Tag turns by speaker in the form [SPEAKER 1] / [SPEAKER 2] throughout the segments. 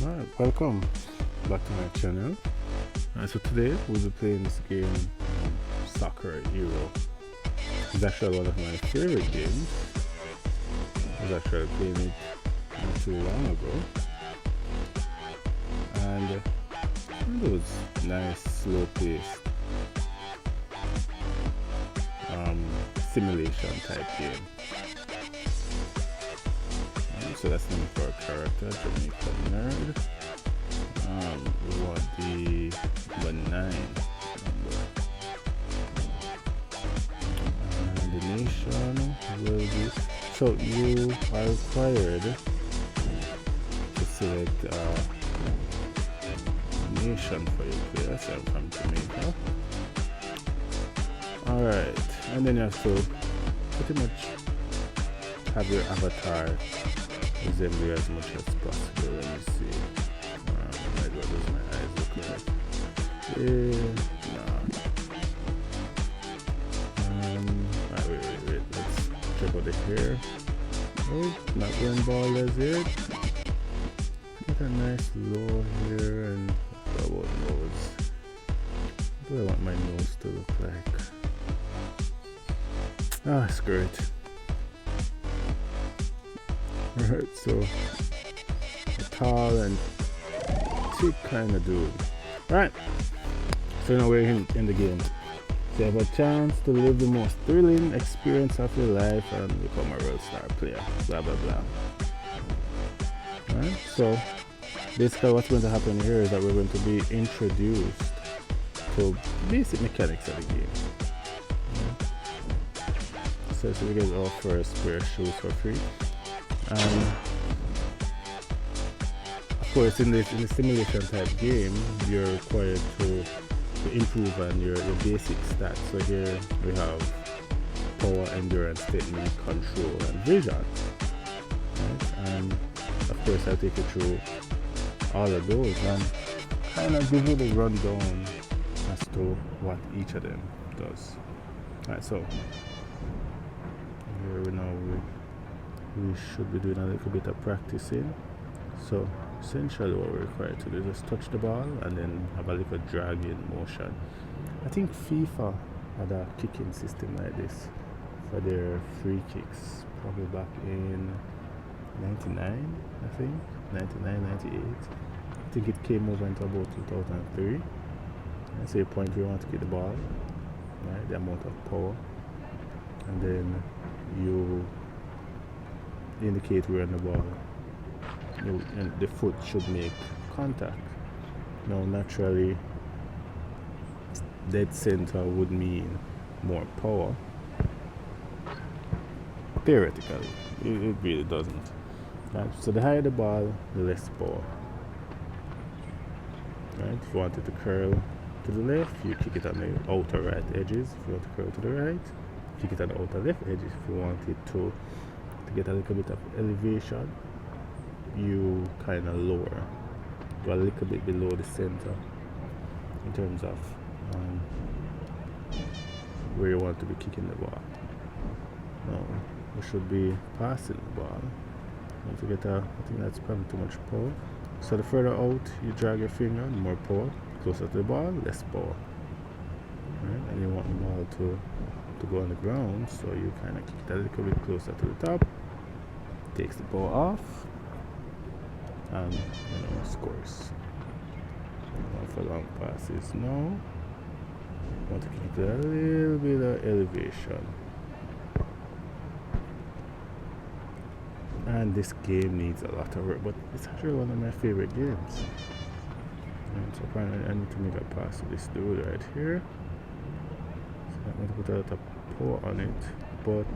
[SPEAKER 1] Alright, welcome back to my channel. So today we'll be playing this game, Soccer Hero. It's actually one of my favorite games. I was actually playing it not too long ago. And it was nice, slow-paced simulation type game. So that's the name for our character, Jamaican Nerd. We want the number 9 number. And the nation will be. So you are required to select nation for your player. So I'm from Jamaica. Alright, and then you have to pretty much have your avatar resemble as much as possible. Let me see. What does my eyes look like? Wait. Let's check out the hair. Oh, not going baldness yet. Get a nice low hair and what about nose? What do I want my nose to look like? Ah, screw it. Alright, so a tall and thick kind of dude. Alright, so now we're in the game. So you have a chance to live the most thrilling experience of your life and become a real star player. Blah blah blah. Alright, so basically what's going to happen here is that we're going to be introduced to basic mechanics of the game. So we get our first pair of shoes for free. Of course, in the simulation type game, you're required to improve on your basic stats. So here we have power, endurance, technique, control, and vision. Right? And of course, I'll take you through all of those and kind of give you the rundown as to what each of them does. Alright, so here we should be doing a little bit of practicing. So essentially what we're required to do is just touch the ball and then have a little dragging motion. I think FIFA had a kicking system like this for their free kicks probably back in 99, I think 99, 98. I think it came over into about 2003. And so you point where you want to kick the ball, right, the amount of power, and then you indicate where on the ball and the foot should make contact. Now naturally dead center would mean more power. Theoretically it really doesn't, right? So the higher the ball, the less power, right? If you want it to curl to the left, you kick it on the outer right edges. If you want to curl to the right, kick it on the outer left edges. If you want it to get a little bit of elevation, you kind of lower, go a little bit below the center in terms of where you want to be kicking the ball. Now we should be passing the ball. Don't forget I think that's probably too much power. So the further out you drag your finger, the more power. Closer to the ball, less power. Right? And you want the ball to go on the ground, so you kind of kick it a little bit closer to the top. Takes the ball off and scores. Now for long passes, no. Want to keep a little bit of elevation. And this game needs a lot of work, but it's actually one of my favorite games. And so finally I need to make a pass to this dude right here. So I'm going to put a lot of power on it, but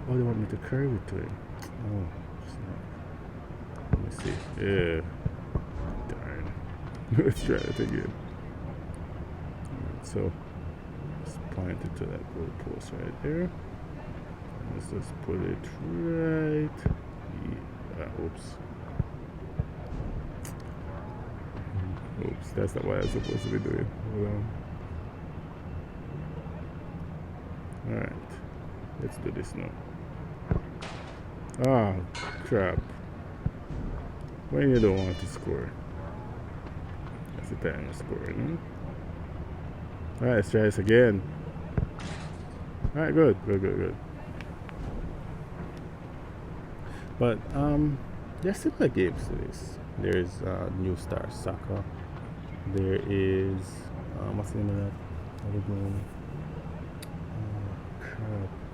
[SPEAKER 1] they want me to curve it to him. Oh, it's not. Let me see. Yeah. Darn. Let's try it again. Alright, so let's point it to that goal post right there. Let's just put it right. Oops. Oops, that's not what I'm supposed to be doing. Hold on. Alright. Let's do this now. Ah, crap. when you don't want to score. That's the time of scoring. Alright, let's try this again. Alright, good. But there's similar games to this. There's New Star Soccer. There is what's the name of that other game?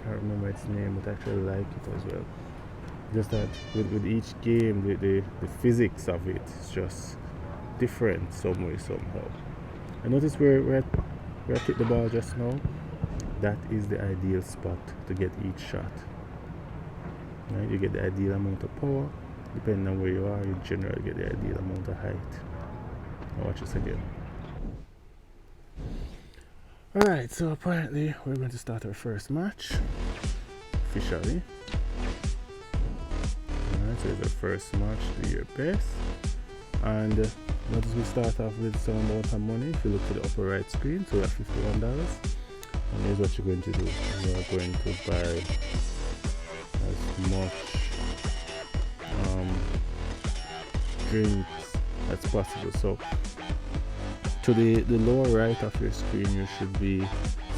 [SPEAKER 1] Can't remember its name, but I actually like it as well. Just that with each game, the physics of it is just different some way, somehow. I noticed where I hit the ball just now, that is the ideal spot to get each shot. Right? You get the ideal amount of power. Depending on where you are, you generally get the ideal amount of height. I'll watch this again. Alright, so apparently we're going to start our first match. Officially. Alright, so it's our first match, do your best. And notice we start off with some amount of money. If you look to the upper right screen, so we have $51. And here's what you're going to do. You are going to buy as much drinks as possible. So to the lower right of your screen, you should be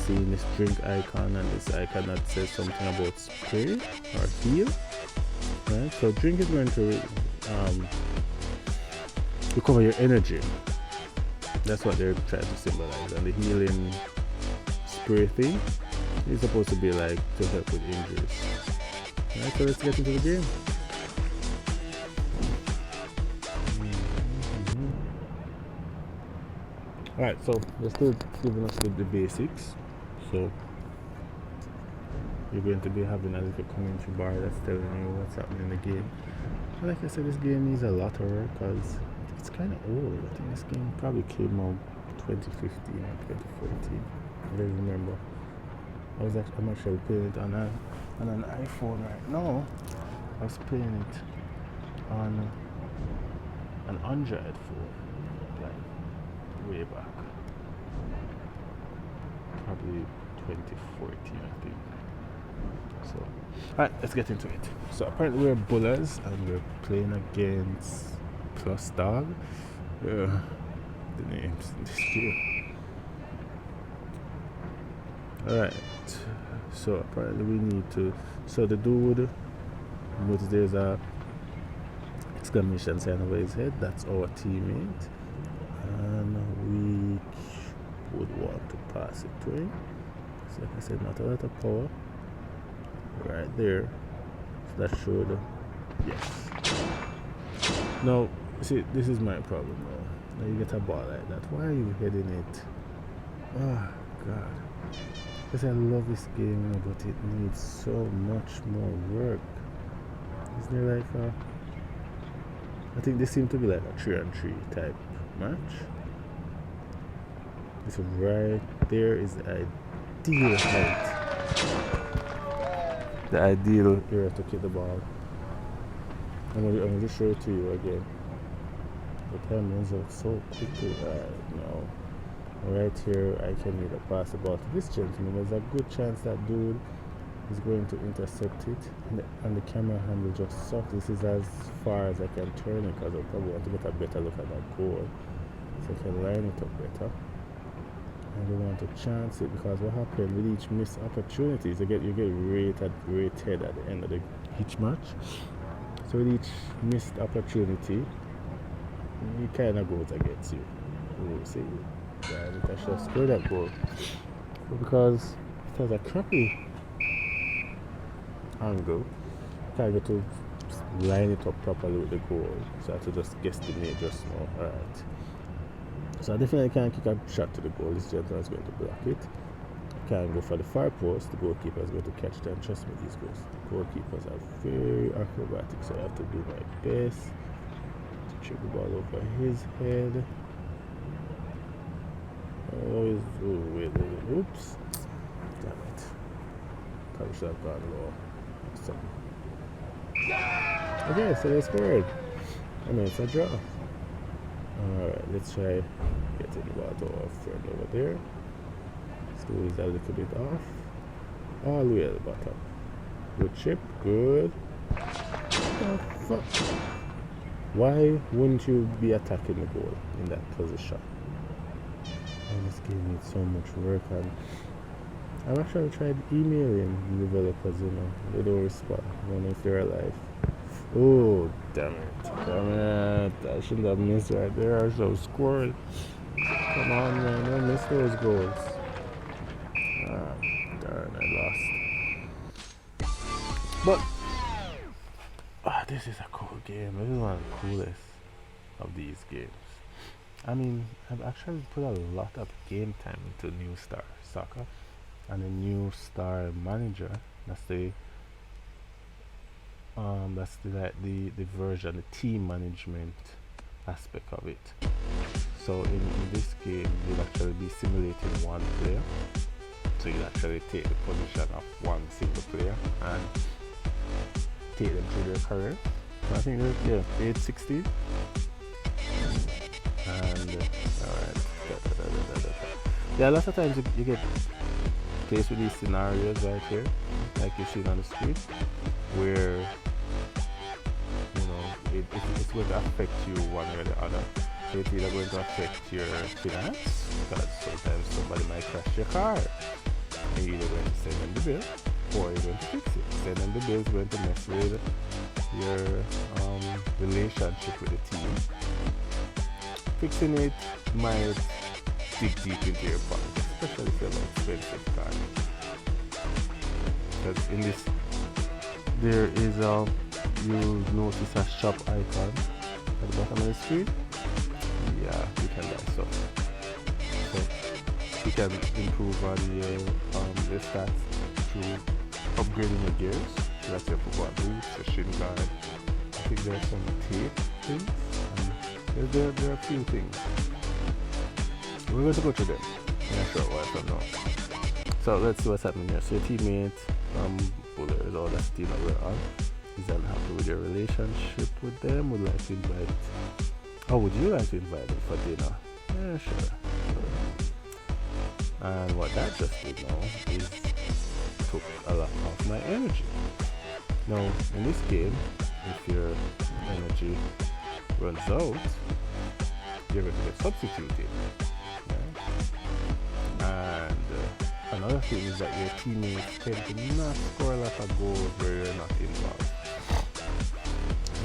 [SPEAKER 1] seeing this drink icon and this icon that says something about spray or heal. Right? So drink is going to recover your energy. That's what they're trying to symbolize. And the healing spray thing is supposed to be like to help with injuries. Alright, so let's get into the game. Alright, so they're still giving us the basics. So you're going to be having a little commentary bar that's telling you what's happening in the game. And like I said, this game needs a lot of work because it's kind of old. I think this game probably came out 2015 or 2014. I don't remember. I'm actually playing it on an iPhone right now. I was playing it on an Android phone, like way back, probably 2014, I think. So, alright, let's get into it. So apparently we're bullers and we're playing against Plus Dog. The names in this game. Alright, so apparently we need to, so the dude, notice there's a exclamation sign over his head, that's our teammate, and we would want to pass it to him. So like I said, not a lot of power, right there, so that should, yes. Now, see, this is my problem now. Now you get a ball like that, why are you heading it? Oh god. Because I love this game, but it needs so much more work. Is there like a... I think this seems to be like a 3-on-3 type match. This right there is the ideal height. The ideal area to kick the ball. I'm going to show it to you again. The time runs out so quickly right now. Right here, I can either pass the ball to this gentleman. There's a good chance that dude is going to intercept it, and the camera hand will just suck. This is as far as I can turn it because I probably want to get a better look at that goal, so I can line it up better. And we want to chance it because what happens with each missed opportunity is you get rated at the end of each match. So with each missed opportunity, it kind of goes against you. We'll see. Yeah, I should have scored that goal. But because it has a crappy angle, I can't get to line it up properly with the goal. So I have to just guesstimate just now. Alright. So I definitely can't kick a shot to the goal. This gentleman is going to block it. I can't go for the far post. The goalkeeper is going to catch that. Trust me, these goalkeepers are very acrobatic. So I have to do my best to chip the ball over his head. Oh, wait, oops. Damn it. Probably should have gone low. Okay, so they scored. I mean, it's a draw. Alright, let's try getting the ball to our friend over there. Squeeze that a little bit off. All the way at the bottom. Good chip, good. What the fuck? Why wouldn't you be attacking the goal in that position? And this game needs so much work, and I've actually tried emailing the developers, they don't respond. I don't know if they're alive. Oh, damn it. Damn it. I shouldn't have missed right there. I should have scored. Come on, man. Don't miss those goals. Ah, darn, I lost. But, this is a cool game. This is one of the coolest of these games. I mean, I've actually put a lot of game time into New Star Soccer and a New Star Manager. That's the the version, the team management aspect of it. So in this game, you'll actually be simulating one player. So you'll actually take the position of one single player and take them through their career. So I think age 16. And alright, yeah, lots of times you get faced with these scenarios right here, like you've seen on the screen, where it's going to affect you one way or the other. So it's either going to affect your finance, because sometimes somebody might crash your car, and you're either going to send them the bill or you're going to fix it. Send them the bill is going to mess with your relationship with the team. Fixing it might dig deep into your pocket, especially if you have an expensive car. Because in this, there is you'll notice a shop icon at the bottom of the screen. Yeah, you can buy some. So you can improve on your stats through upgrading your gears. So that's your football boots, your shin guard. I think there's some tape things. And there are a few things. We're going to go through them in a short while from now. So let's see what's happening here. So your teammate Bullers, or that's the team that we're on, is unhappy with your relationship with them, would like to invite. Oh, would you like to invite them for dinner? Yeah, sure. And what that just did now is took a lot of my energy. Now, in this game, if your energy runs out, you're going to get substituted. Yeah? And another thing is that your teammates tend to not score a lot of goals where you're not involved.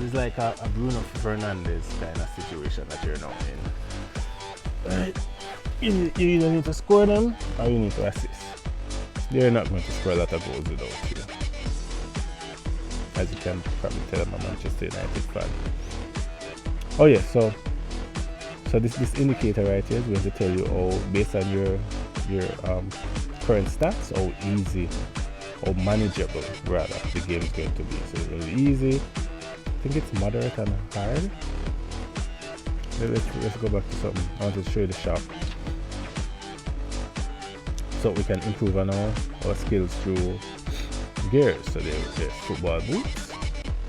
[SPEAKER 1] It's like a Bruno Fernandes kind of situation that you're now in. Right? You either need to score them or you need to assist. They're not going to score a lot of goals without you. As you can probably tell, I'm a Manchester United fan. Oh yeah, so this indicator right here is going to tell you, based on your current stats, how easy or manageable rather the game is going to be. So it's going to be easy. I think it's moderate and hard. Let's go back to something. I want to show you the shop. So we can improve on our skills through gears. So there's football boots.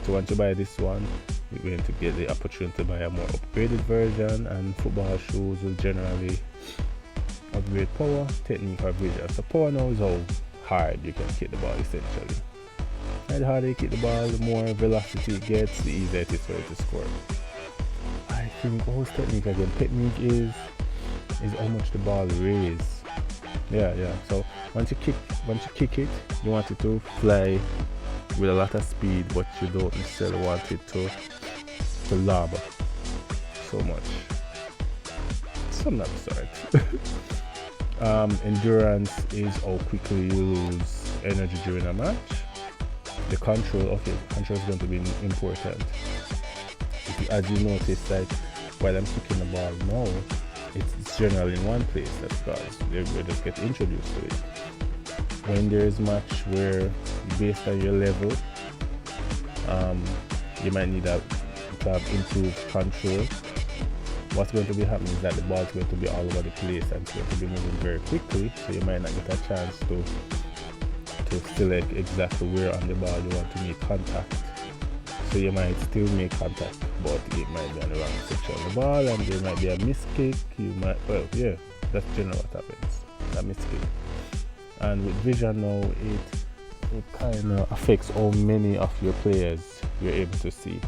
[SPEAKER 1] So once you buy this one, you're going to get the opportunity to buy a more upgraded version, and football shoes will generally upgrade power, technique, or vision. So power now is how hard you can kick the ball essentially. And the harder you kick the ball, the more velocity it gets, the easier it is for it to score. I think what's technique again? Technique is how much the ball raise. Yeah. So once you kick it, you want it to fly with a lot of speed, but you don't necessarily want it to lob so much. Some of that sort. Endurance is how quickly you lose energy during a match. The control is going to be important. As you notice, like while I'm kicking the ball now, it's generally in one place. That's because we just get introduced to it. When there is match where, based on your level, you might need to have improved control. What's going to be happening is that the ball is going to be all over the place and it's going to be moving very quickly, so you might not get a chance to select exactly where on the ball you want to make contact. So you might still make contact, but it might be on the wrong section of the ball, and there might be a miskick. That's generally what happens. A miskick. And with vision now, it kind of affects how many of your players you're able to see.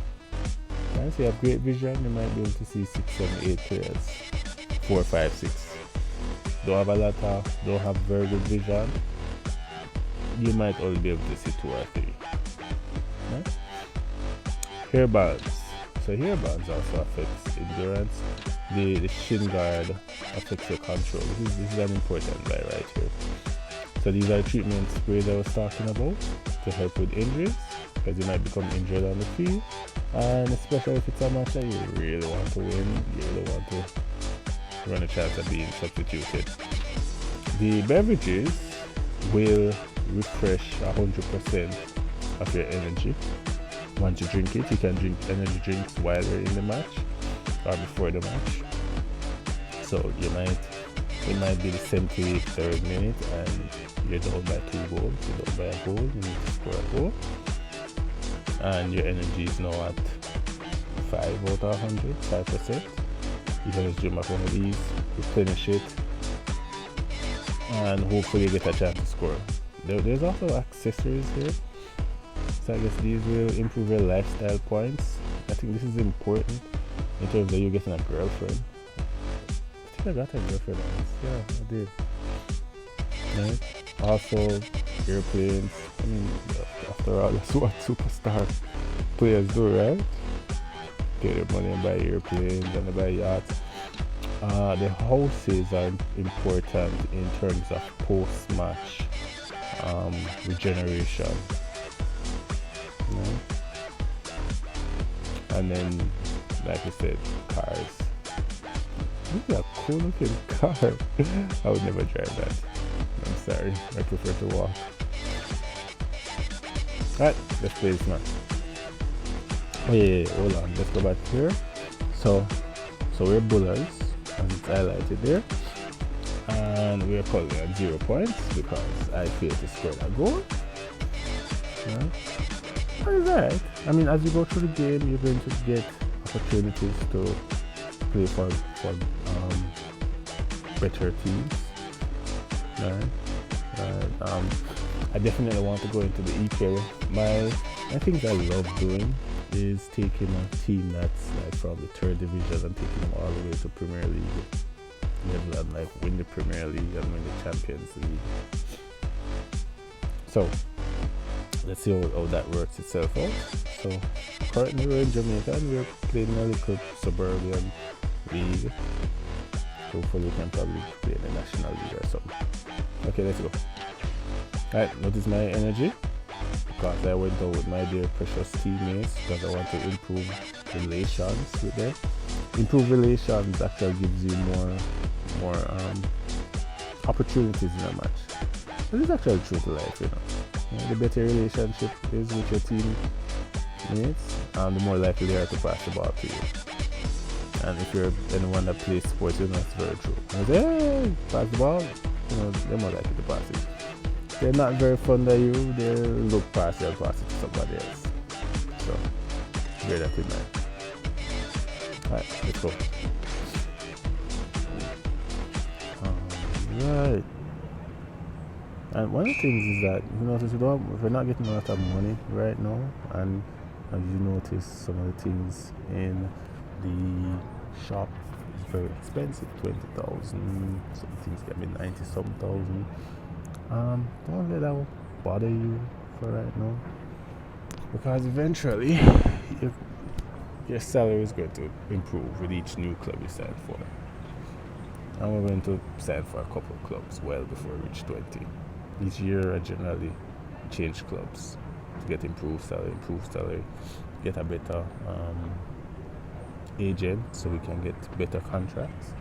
[SPEAKER 1] Right? Right? So you have great vision, you might be able to see 6, 7, 8 players. 4, 5, 6. Don't have very good vision, you might only be able to see 2 or 3. Right? Hair bands. So hair bands also affects endurance. The shin guard affects your control. This is an important guy right here. So these are treatment sprays I was talking about to help with injuries, because you might become injured on the field, and especially if it's a match that you really want to win, you really want to run a chance of being substituted. The beverages will refresh 100% of your energy. Once you drink it, you can drink energy drinks while you're in the match or before the match. So it might be the 73rd minute and you're down by 2 goals, you're down by a goal, you need to score a goal, and your energy is now at 5 out of 100, 5%. You can just drink up one of these, replenish it, and hopefully you get a chance to score. There's also accessories here. So I guess these will improve your lifestyle points. I think this is important in terms of you getting a girlfriend. I think I got a girlfriend once. Yeah, I did. Right? Also, airplanes. I mean, after all, that's what superstar players do, right? Get their money and buy airplanes and they buy yachts. The houses are important in terms of post-match regeneration. Right? And then, like I said, cars. This is a cool looking car. I would never drive that. I'm sorry, I prefer to walk. Alright, let's play this match. Oh yeah, hold on, let's go back here. So we're bullers, as it's highlighted there. And we're currently at 0 points because I failed to score that goal. Right? That is right. I mean, as you go through the game, you're going to get opportunities to play for better teams. Right? I definitely want to go into the EPL. I think I love doing is taking a team that's like from the 3rd division and taking them all the way to Premier League level and like win the Premier League and win the Champions League. So let's see how that works itself out. So currently we're in Jamaica and we're playing a little suburban league. Hopefully we can probably play in the National League or something. Okay, let's go. Alright, notice my energy because I went out with my dear precious teammates because I want to improve relations with them. Improve relations actually gives you more opportunities in a match. This is actually true to life, you know. The better relationship is with your teammates, the more likely they are to pass the ball to you. And if you're anyone that plays sports, you know it's very true. And say, hey, pass the ball, you know, they're more likely to pass it. They're not very fond of you, they'll look past you and pass it to somebody else. So, bear that in mind. Alright, let's go. Alright. And one of the things is that you notice we're not getting a lot of money right now, and as you notice some of the things in the shop is very expensive, 20,000, some things can be 90-some thousand. Don't let that bother you for right now, because eventually your salary is going to improve with each new club you sign for. And we're going to sign for a couple of clubs well before we reach 20. Each year I generally change clubs to get improved salary, get a better agent so we can get better contracts.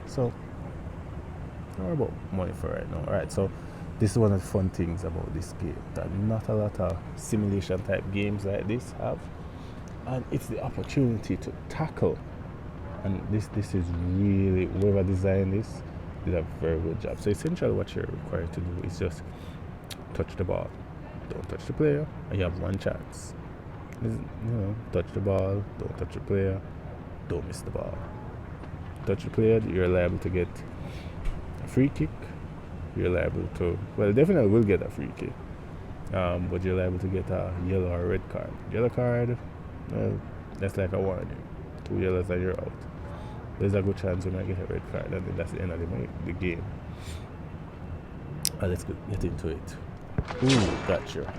[SPEAKER 1] So don't worry about money for right now. Alright, so this is one of the fun things about this game that not a lot of simulation type games like this have, and it's the opportunity to tackle. And this is really, whoever designed this did a very good job. So essentially what you're required to do is just touch the ball, don't touch the player, and you have one chance. Touch the ball, don't touch the player, don't miss the ball. Touch the player, you're liable to get a free kick. You're liable to, well, definitely will get a free kick, but you're liable to get a yellow or red card. Yellow card, well, That's like a warning. 2 yellows and you're out. There's a good chance you might get a red card, and then that's the end of the game. Let's get into it. Ooh, gotcha.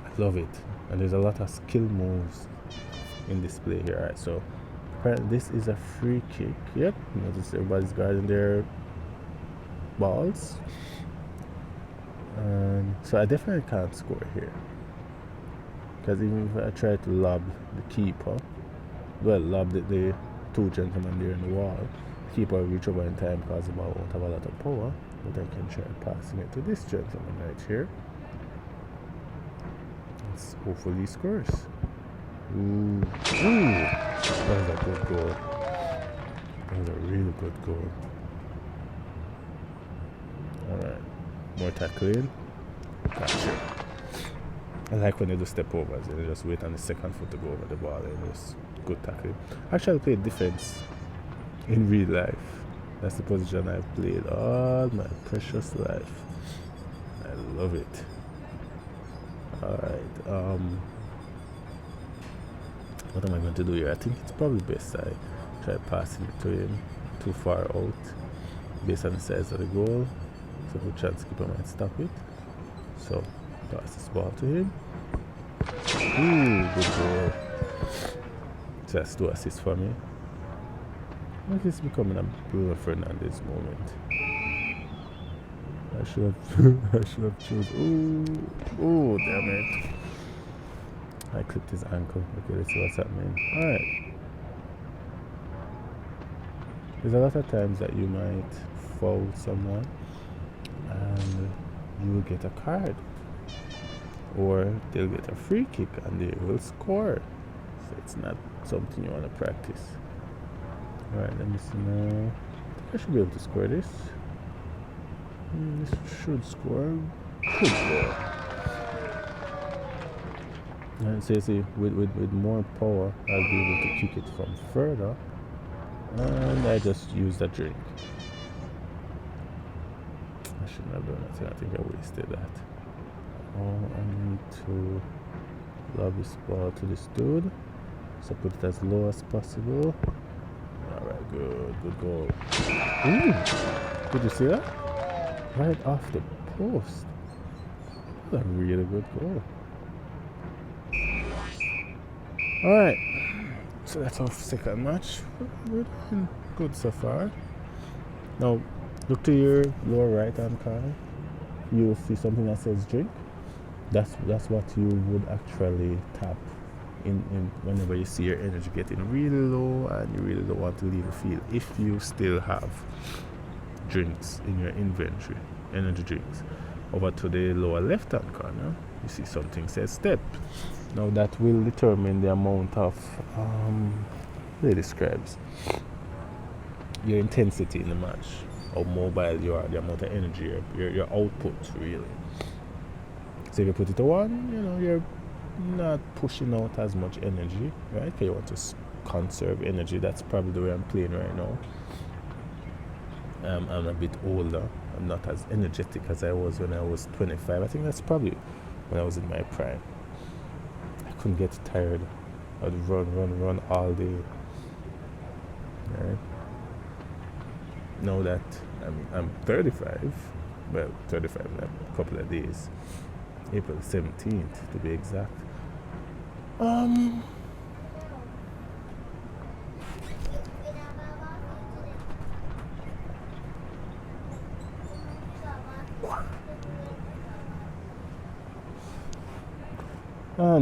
[SPEAKER 1] I love it. And there's a lot of skill moves in this play here. Alright, so apparently this is a free kick. Yep, notice everybody's guarding their balls. And so I definitely can't score here. Because even if I try to lob the keeper, lob the two gentlemen there in the wall, the keeper will reach over in time because the ball won't have a lot of power. But I can try passing it to this gentleman right here. Let's hopefully he scores. Ooh. That was a good goal. That was a really good goal. Alright. More tackling. Gotcha. I like when they do step overs and they just wait on the second foot to go over the ball and just good tackling. Actually, I played defense in real life. That's the position I've played all my precious life. I love it. Alright, what am I going to do here? I think it's probably best I try passing it to him too far out based on the size of the goal. So good chance keeper might stop it. So pass this ball to him. Ooh, good goal. So that's 2 assists for me. Like it's becoming a Bruno Fernandes moment. I should have chosen. Ooh, damn it. I clipped his ankle. Okay, let's see what's happening. Alright. There's a lot of times that you might foul someone and you will get a card. Or they'll get a free kick and they will score. So it's not something you want to practice. Alright, let me see now. I should be able to score this. This should score. Could score. And so you see, with more power, I'll be able to kick it from further. And I just used a drink. I shouldn't have done that. I think I wasted that. Oh, I need to lob this ball to this dude. So put it as low as possible. Alright, good goal. Ooh, did you see that? Right off the post. That's a really good goal. Alright, so that's our second match. We're doing good so far. Now, look to your lower right hand corner. You will see something that says drink. That's what you would actually tap in whenever you see your energy getting really low and you really don't want to leave the field. If you still have drinks in your inventory, energy drinks, over to the lower left hand corner, you see something says step. Now that will determine the amount of it describes your intensity in the match, how mobile you are, the amount of energy, your output really. So if you put it to 1, you're not pushing out as much energy, right? Because you want to conserve energy. That's probably the way I'm playing right now. I'm a bit older. I'm not as energetic as I was when I was 25. I think that's probably when I was in my prime. I couldn't get tired. I'd run all day. Right? Now that I'm 35, well, 35 in a couple of days. April 17th to be exact. And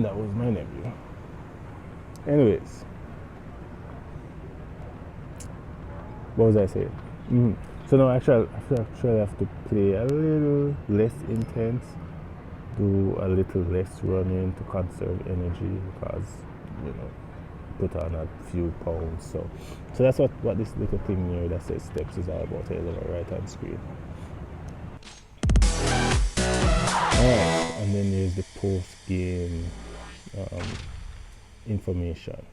[SPEAKER 1] that was my nephew. Anyways, what was I saying? So now actually I have to play a little less intense, do a little less running to conserve energy because put on a few pounds. So that's what this little thing here that says steps is all about here on the right hand screen. Alright, and then there's the post game information.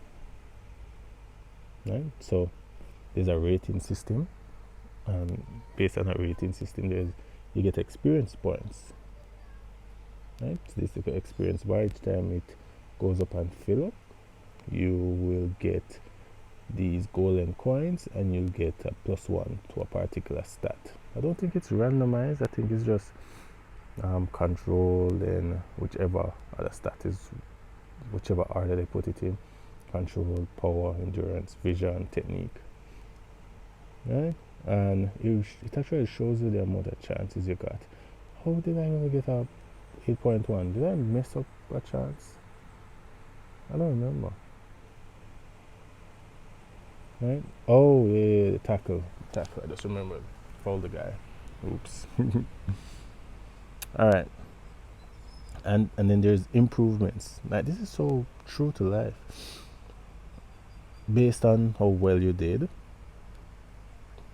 [SPEAKER 1] Right? So there's a rating system, and based on a rating system you get experience points. Right? So this is the experience bar. Each time it goes up and fill up, you will get these golden coins and you'll get a +1 to a particular stat. I don't think it's randomized. I think it's just controlled in whichever other stat is, whichever order they put it in. Control, power, endurance, vision, technique, right? And it actually shows you the amount of chances you got. How did I only get a 8.1? Did I mess up a chance? I don't remember. Right? Oh yeah, the tackle. I just remembered. Foul the guy. Oops. Alright. And then there's improvements. Like, this is so true to life. Based on how well you did,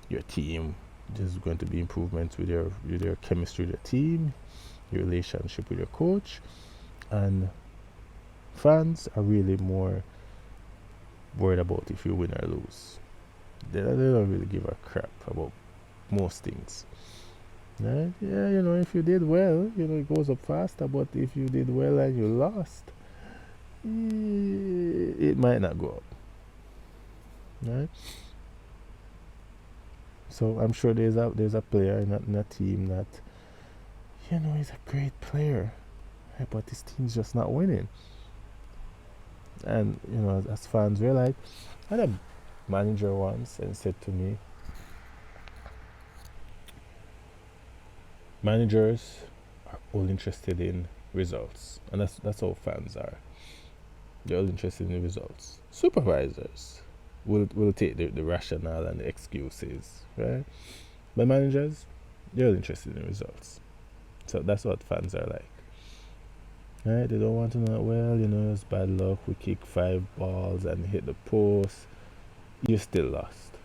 [SPEAKER 1] your team, there's going to be improvements with your chemistry with your team, your relationship with your coach, and fans are really more worried about if you win or lose. They don't really give a crap about most things. Right? Yeah, if you did well, it goes up faster, but if you did well and you lost, it might not go up. Right? So I'm sure there's a player in a team that he's a great player, right? But this team's just not winning. And as fans, we're like, I had a manager once and said to me, managers are all interested in results, and that's how fans are. They're all interested in the results. Supervisors will take the rationale and the excuses, right? But managers, they're all interested in results. So that's what fans are like. Right? They don't want to know, well, it's bad luck. We kick 5 balls and hit the post. You still lost.